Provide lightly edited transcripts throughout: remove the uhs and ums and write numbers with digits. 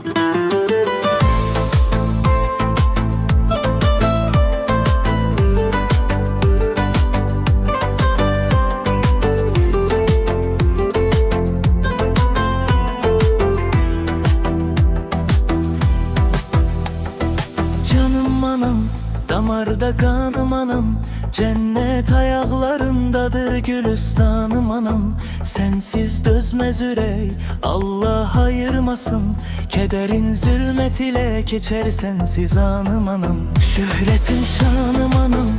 Canım anam, damarda kanım anam, cennet ayaklarındadır gülistanım anam. Sensiz dözmez ürey, Allah ayırmasın. Kederin zulmet ile geçer sensiz anım anam. Şöhretin şanım anam,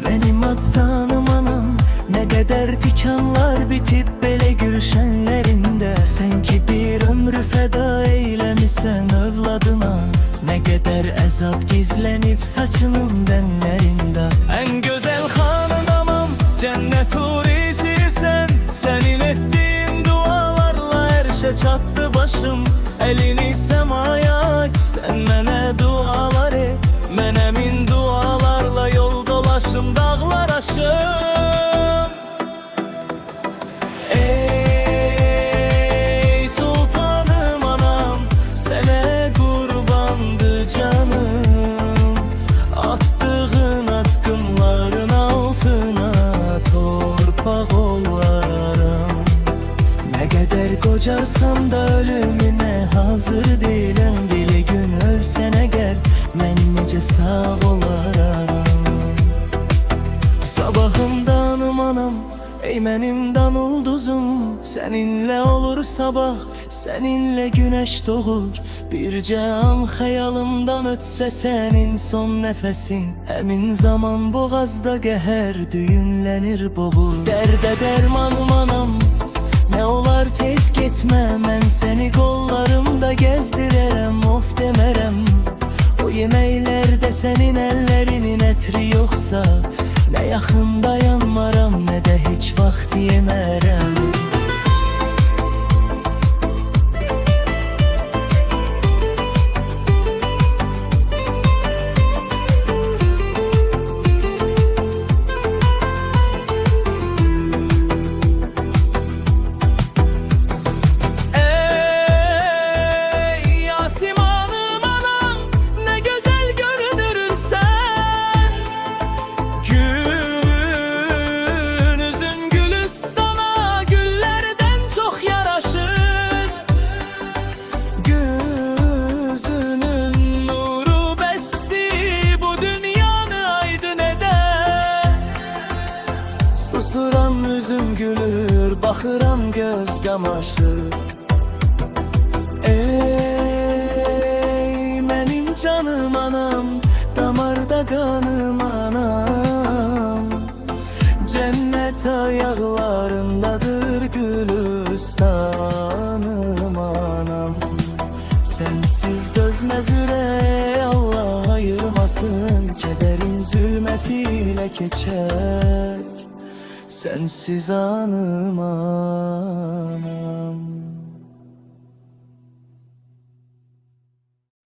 benim atsanım anam. Ne kadar dikanlar bitip belə gülşenlerinde. Sen ki bir ömrü feda eylemişsen övladına. Ne kadar azap gizlenip saçının denlerinde. En güzel hanımam, cennet hurisi sen. Senin ettiğin dualarla her şey çattı başım. Elini semaya aç, sen mene dualar et. Men emin dualarla yol dolaşım, dağlar aşım. Ey sultanım anam, sene kurbandı canım. Attığın atkımların altına torpak olarım. Ne kadar kocarsam da ölümüne hazır değilim. Bir gün ölsen eğer ben nice sağ olarım. Sabahımdanım anam, ey benim dan ulduzum. Seninle olur sabah, seninle güneş doğur. Bir can hayalımdan ötse senin son nefesin. Emin zaman boğazda geher düğünlenir boğur. Derde dermanım anam, ne olar tez gitme. Ben seni kollarımda gezdirerem, of demerem. O yemeklerde senin ellerinin etri yoksa ne yakın dayanmaram, ne de hiç vakti yemerem. Susuram üzüm gülür, bakıram göz kamaşır. Ey benim canım anam, damarda kanım anam. Cennet ayaklarındadır gülistanım anam. Sensiz dözmez ürey, Allah ayırmasın. Kederin zulmetiyle geçer sensiz anım anam.